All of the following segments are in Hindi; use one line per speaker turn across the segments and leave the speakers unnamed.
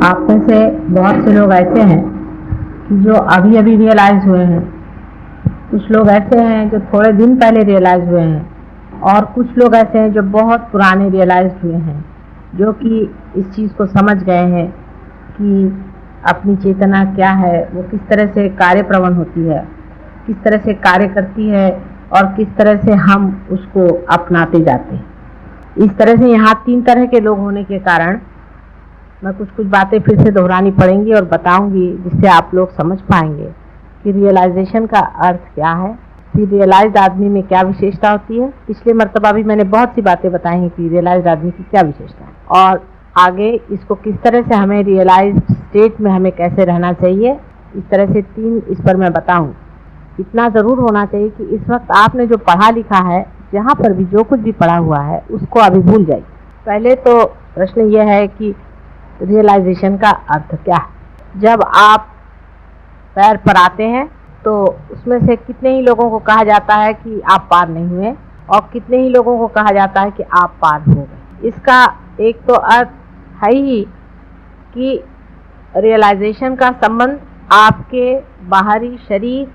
आप में से बहुत से लोग ऐसे हैं कि जो अभी अभी रियलाइज़ हुए हैं, कुछ लोग ऐसे हैं जो थोड़े दिन पहले रियलाइज़ हुए हैं, और कुछ लोग ऐसे हैं जो बहुत पुराने रियलाइज़ हुए हैं, जो कि इस चीज़ को समझ गए हैं कि अपनी चेतना क्या है, वो किस तरह से कार्य प्रवण होती है, किस तरह से कार्य करती है और किस तरह से हम उसको अपनाते जाते हैं। इस तरह से यहाँ 3 तरह के लोग होने के कारण मैं कुछ बातें फिर से दोहरानी पड़ेंगी और बताऊंगी, जिससे आप लोग समझ पाएंगे कि रियलाइजेशन का अर्थ क्या है, फिर रियलाइज्ड आदमी में क्या विशेषता होती है। पिछले मर्तबा भी मैंने बहुत सी बातें बताई हैं कि रियलाइज्ड आदमी की क्या विशेषता है, और आगे इसको किस तरह से हमें रियलाइज्ड स्टेट में हमें कैसे रहना चाहिए। इस तरह से 3 इस पर मैं बताऊँ। इतना ज़रूर होना चाहिए कि इस वक्त आपने जो पढ़ा लिखा है, जहाँ पर भी जो कुछ भी पढ़ा हुआ है, उसको अभी भूल जाइए। पहले तो प्रश्न यह है कि रियलाइजेशन का अर्थ क्या है। जब आप पैर पर आते हैं तो उसमें से कितने ही लोगों को कहा जाता है कि आप पार नहीं हुए, और कितने ही लोगों को कहा जाता है कि आप पार हो गए। इसका एक तो अर्थ है ही कि रियलाइजेशन का संबंध आपके बाहरी शरीर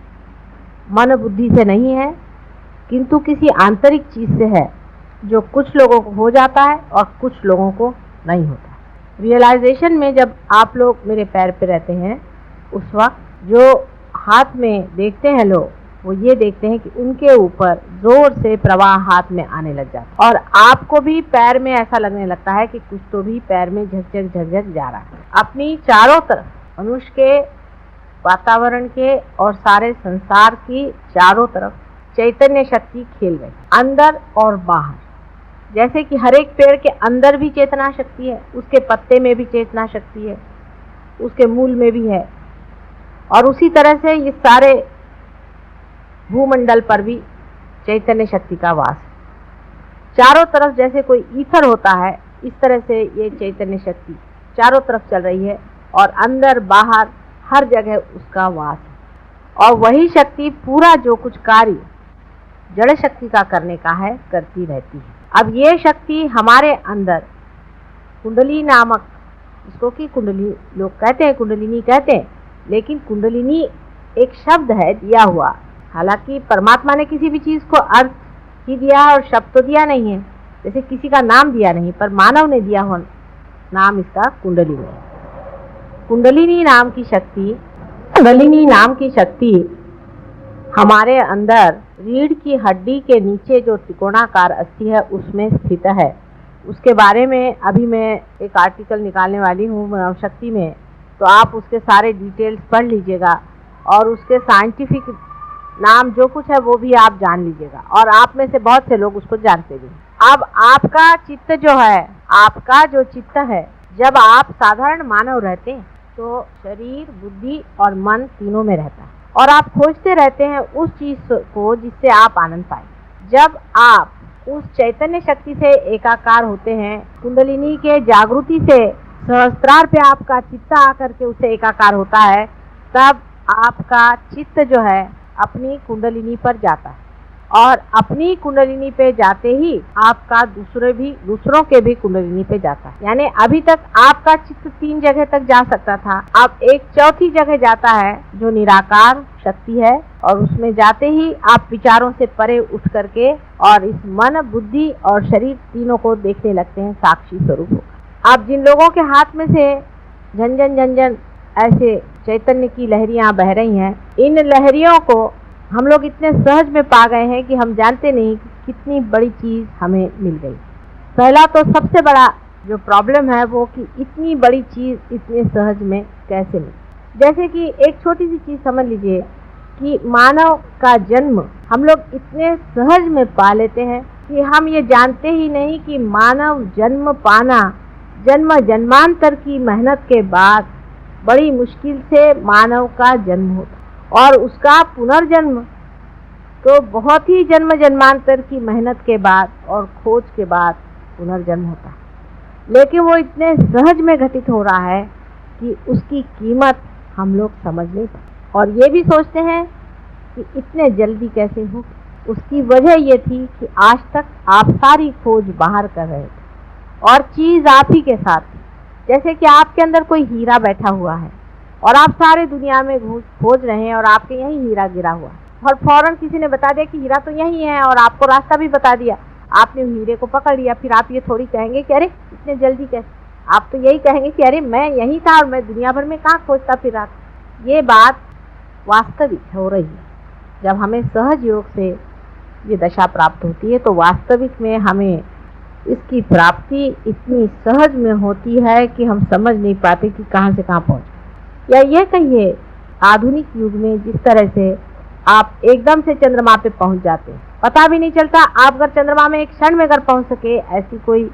मन बुद्धि से नहीं है, किंतु किसी आंतरिक चीज़ से है, जो कुछ लोगों को हो जाता है और कुछ लोगों को नहीं होता। रियलाइजेशन में जब आप लोग मेरे पैर पे रहते हैं, उस वक्त जो हाथ में देखते हैं लोग, वो ये देखते हैं कि उनके ऊपर जोर से प्रवाह हाथ में आने लग जाता है, और आपको भी पैर में ऐसा लगने लगता है कि कुछ तो भी पैर में झकझक झकझक जा रहा है। अपनी चारों तरफ मनुष्य के, वातावरण के और सारे संसार की चारों तरफ चैतन्य शक्ति खेल रही, अंदर और बाहर। जैसे कि हर एक पेड़ के अंदर भी चेतना शक्ति है, उसके पत्ते में भी चेतना शक्ति है, उसके मूल में भी है, और उसी तरह से ये सारे भूमंडल पर भी चैतन्य शक्ति का वास है। चारों तरफ जैसे कोई ईथर होता है, इस तरह से ये चैतन्य शक्ति चारों तरफ चल रही है, और अंदर बाहर हर जगह उसका वास है। और वही शक्ति पूरा जो कुछ कार्य जड़ शक्ति का करने का है, करती रहती है। अब ये शक्ति हमारे अंदर कुंडली नामक, इसको कि कुंडली लोग कहते हैं, कुंडलिनी कहते हैं, लेकिन कुंडलिनी एक शब्द है दिया हुआ। हालांकि परमात्मा ने किसी भी चीज़ को अर्थ ही दिया है और शब्द तो दिया नहीं है, जैसे किसी का नाम दिया नहीं, पर मानव ने दिया हो नाम, इसका कुंडलिनी। कुंडलिनी नाम की शक्ति, कुंडलिनी नाम की शक्ति हमारे अंदर रीढ़ की हड्डी के नीचे जो त्रिकोणाकार अस्थि है, उसमें स्थित है। उसके बारे में अभी मैं एक आर्टिकल निकालने वाली हूँ शक्ति में, तो आप उसके सारे डिटेल्स पढ़ लीजिएगा, और उसके साइंटिफिक नाम जो कुछ है वो भी आप जान लीजिएगा, और आप में से बहुत से लोग उसको जानते भी। अब आपका चित्त जो है, आपका जो चित्त है, जब आप साधारण मानव रहते हैं तो शरीर, बुद्धि और मन तीनों में रहता है, और आप खोजते रहते हैं उस चीज़ को जिससे आप आनंद पाए। जब आप उस चैतन्य शक्ति से एकाकार होते हैं, कुंडलिनी के जागृति से सहस्त्रार पे आपका चित्त आकर के उससे एकाकार होता है, तब आपका चित्त जो है अपनी कुंडलिनी पर जाता है, और अपनी कुंडलिनी पे जाते ही आपका दूसरों के भी कुंडलिनी पे जाता है। यानी अभी तक आपका चित्त 3 जगह तक जा सकता था, अब एक चौथी जगह जाता है जो निराकार शक्ति है, और उसमें जाते ही आप विचारों से परे उठ करके और इस मन, बुद्धि और शरीर तीनों को देखने लगते हैं साक्षी स्वरूप होकर। अब जिन लोगों के हाथ में से झंझन झंझन ऐसे चैतन्य की लहरियां बह रही हैं, इन लहरियों को हम लोग इतने सहज में पा गए हैं कि हम जानते नहीं कि कितनी बड़ी चीज़ हमें मिल गई। पहला तो सबसे बड़ा जो प्रॉब्लम है वो कि इतनी बड़ी चीज़ इतने सहज में कैसे मिली। जैसे कि एक छोटी सी चीज़ समझ लीजिए कि मानव का जन्म हम लोग इतने सहज में पा लेते हैं कि हम ये जानते ही नहीं कि मानव जन्म पाना जन्म जन्मांतर की मेहनत के बाद बड़ी मुश्किल से मानव का जन्म होता, और उसका पुनर्जन्म तो बहुत ही जन्म जन्मांतर की मेहनत के बाद और खोज के बाद पुनर्जन्म होता है। लेकिन वो इतने सहज में घटित हो रहा है कि उसकी कीमत हम लोग समझ नहीं पाते, और ये भी सोचते हैं कि इतने जल्दी कैसे हो। उसकी वजह ये थी कि आज तक आप सारी खोज बाहर कर रहे थे, और चीज़ आप ही के साथ थी, जैसे कि आपके अंदर कोई हीरा बैठा हुआ है और आप सारे दुनिया में खोज रहे हैं और आपके यही हीरा गिरा हुआ है और फौरन किसी ने बता दिया कि हीरा तो यही है और आपको रास्ता भी बता दिया, आपने हीरे को पकड़ लिया। फिर आप ये थोड़ी कहेंगे कि अरे इतने जल्दी कैसे, आप तो यही कहेंगे कि अरे मैं यही था और मैं दुनिया भर में कहाँ खोजता फिर रहा। ये बात वास्तविक हो रही है। जब हमें सहज योग से ये दशा प्राप्त होती है तो वास्तविक में हमें इसकी प्राप्ति इतनी सहज में होती है कि हम समझ नहीं पाते कि कहाँ से कहाँ पहुँच। या ये कहिए आधुनिक युग में जिस तरह से आप एकदम से चंद्रमा पे पहुँच जाते हैं, पता भी नहीं चलता। आप अगर चंद्रमा में एक क्षण में अगर पहुँच सके, ऐसी कोई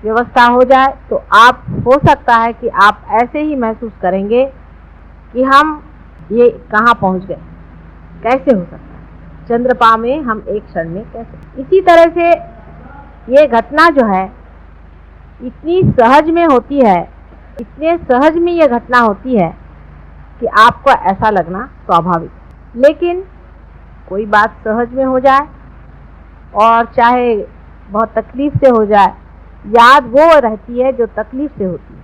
व्यवस्था हो जाए तो आप हो सकता है कि आप ऐसे ही महसूस करेंगे कि हम ये कहाँ पहुँच गए, कैसे हो सकता है चंद्रमा में हम एक क्षण में कैसे। इसी तरह से ये घटना जो है इतनी सहज में होती है, इतने सहज में ये घटना होती है कि आपको ऐसा लगना स्वाभाविक। लेकिन कोई बात सहज में हो जाए और चाहे बहुत तकलीफ से हो जाए, याद वो रहती है जो तकलीफ से होती है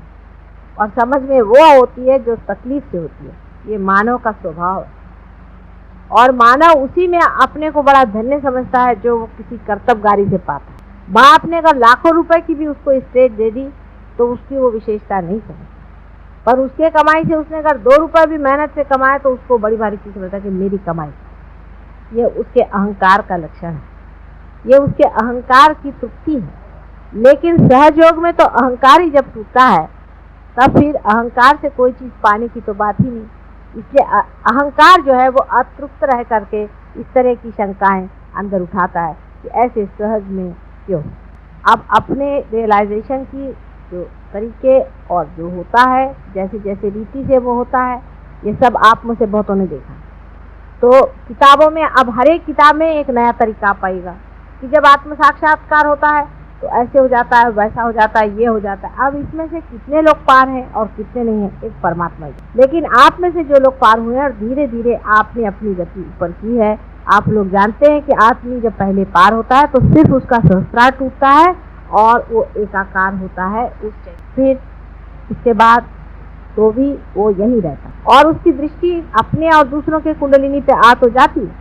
और समझ में वो होती है जो तकलीफ से होती है। ये मानव का स्वभाव है और मानव उसी में अपने को बड़ा धन्य समझता है जो वो किसी कर्तव्यगारी से पाता है। बाप ने अगर लाखों रुपए की भी उसको स्टेट दे दी तो उसकी वो विशेषता नहीं समझ, पर उसके कमाई से उसने अगर 2 रुपए भी मेहनत से कमाए तो उसको बड़ी भारी चीज समझता है कि मेरी कमाई। ये उसके अहंकार का लक्षण है, ये उसके अहंकार की तृप्ति है। लेकिन सहयोग में तो अहंकार ही जब टूटता है तब फिर अहंकार से कोई चीज पाने की तो बात ही नहीं। इसलिए अहंकार जो है वो अतृप्त रह करके इस तरह की शंकाएं अंदर उठाता है कि ऐसे सहज में क्यों। अब अपने रियलाइजेशन की जो तरीके और जो होता है, जैसे जैसे रीति से वो होता है, ये सब आप में से बहुतों ने देखा। तो किताबों में अब हर एक किताब में एक नया तरीका पाएगा कि जब आत्म साक्षात्कार होता है तो ऐसे हो जाता है, वैसा हो जाता है, ये हो जाता है। अब इसमें से कितने लोग पार हैं और कितने नहीं हैं, एक परमात्मा ही। लेकिन आप में से जो लोग पार हुए हैं और धीरे धीरे आपने अपनी गति ऊपर की है, आप लोग जानते हैं कि आदमी जब पहले पार होता है तो सिर्फ उसका सहस्त्रार टूटता है और वो एकाकार होता है उस। फिर इसके बाद तो भी वो यही रहता है और उसकी दृष्टि अपने और दूसरों के कुंडलिनी पे आ तो जाती है,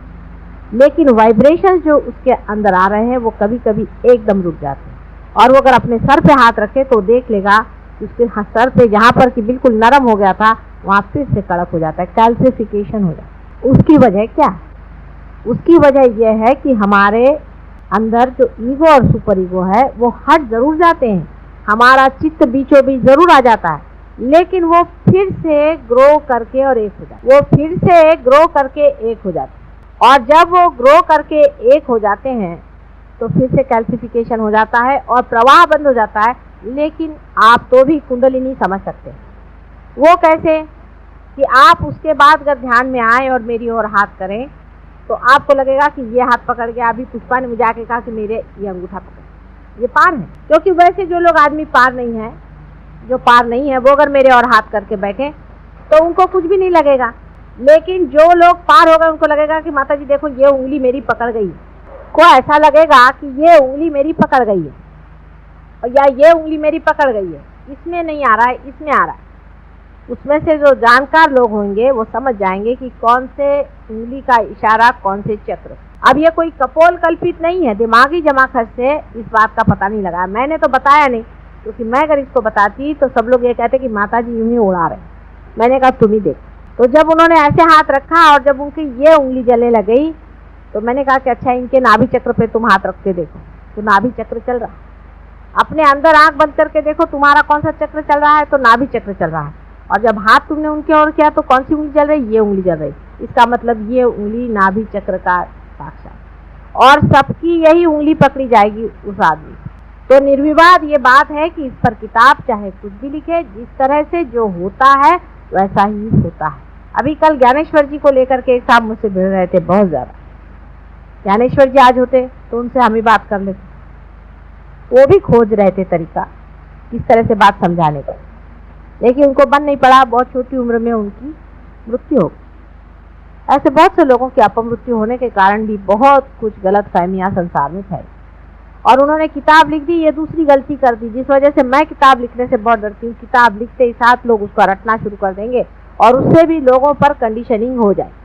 लेकिन वाइब्रेशन जो उसके अंदर आ रहे हैं वो कभी कभी एकदम रुक जाते हैं। और वो अगर अपने सर पे हाथ रखे तो देख लेगा कि उसके सर पे जहाँ पर कि बिल्कुल नरम हो गया था वहाँ फिर से कड़क हो जाता है, कैल्सिफिकेशन हो जाता है। उसकी वजह क्या है? उसकी वजह यह है कि हमारे अंदर जो ईगो और सुपर ईगो है वो हट जरूर जाते हैं, हमारा चित्त बीचों बीच जरूर आ जाता है, लेकिन वो फिर से ग्रो करके और एक हो जाता है। वो फिर से ग्रो करके एक हो जाते हैं और जब वो ग्रो करके एक हो जाते हैं तो फिर से कैल्सिफिकेशन हो जाता है और प्रवाह बंद हो जाता है। लेकिन आप तो भी कुंडलिनी समझ सकते हैं। वो कैसे कि आप उसके बाद अगर ध्यान में आए और मेरी ओर हाथ करें तो आपको लगेगा कि ये हाथ पकड़ के, अभी पुष्पा ने मुझे आके कहा कि मेरे ये अंगूठा पकड़, ये पार है। क्योंकि वैसे जो लोग आदमी पार नहीं है, जो पार नहीं है, वो अगर मेरे और हाथ करके बैठे तो उनको कुछ भी नहीं लगेगा। लेकिन जो लोग पार हो गए उनको लगेगा कि माता जी देखो ये उंगली मेरी पकड़ गई है। को ऐसा लगेगा कि ये उंगली मेरी पकड़ गई है और या ये उंगली मेरी पकड़ गई है, इसमें नहीं आ रहा है, इसमें आ रहा है। उसमें से जो जानकार लोग होंगे वो समझ जाएंगे कि कौन से उंगली का इशारा, कौन से चक्र। अब ये कोई कपोल कल्पित नहीं है, दिमागी जमाखर्च से इस बात का पता नहीं लगा। मैंने तो बताया नहीं, क्योंकि मैं अगर इसको बताती तो सब लोग ये कहते कि माता जी यूं ही उड़ा रहे। मैंने कहा तुम ही देख। तो जब उन्होंने ऐसे हाथ रखा और जब उनकी ये उंगली जलने लग गई तो मैंने कहा कि अच्छा इनके नाभि चक्र पे तुम हाथ रख के देखो, तो नाभि चक्र चल रहा। अपने अंदर आंख बंद करके देखो तुम्हारा कौन सा चक्र चल रहा है, तो नाभि चक्र चल रहा है। और जब हाथ तुमने उनके ओर किया तो कौन सी उंगली चल रही? ये उंगली चल रही। इसका मतलब ये उंगली नाभि चक्र का साक्षात, और सबकी यही उंगली पकड़ी जाएगी उस आदमी। तो निर्विवाद ये बात है कि इस पर किताब चाहे कुछ भी लिखे, जिस तरह से जो होता है वैसा ही होता है। अभी कल ज्ञानेश्वर जी को लेकर के एक साहब मुझसे भिड़ रहे थे बहुत ज्यादा। ज्ञानेश्वर जी आज होते तो उनसे हम ही बात कर लेते। वो भी खोज रहे थे तरीका किस तरह से बात समझाने का, लेकिन उनको बन नहीं पड़ा। बहुत छोटी उम्र में उनकी मृत्यु हो गई। ऐसे बहुत से लोगों की अपमृत्यु होने के कारण भी बहुत कुछ गलत फहमियाँ संसार में फैली। और उन्होंने किताब लिख दी, ये दूसरी गलती कर दी, जिस वजह से मैं किताब लिखने से बहुत डरती हूँ। किताब लिखते ही 7 लोग उसका रटना शुरू कर देंगे और उससे भी लोगों पर कंडीशनिंग हो जाए।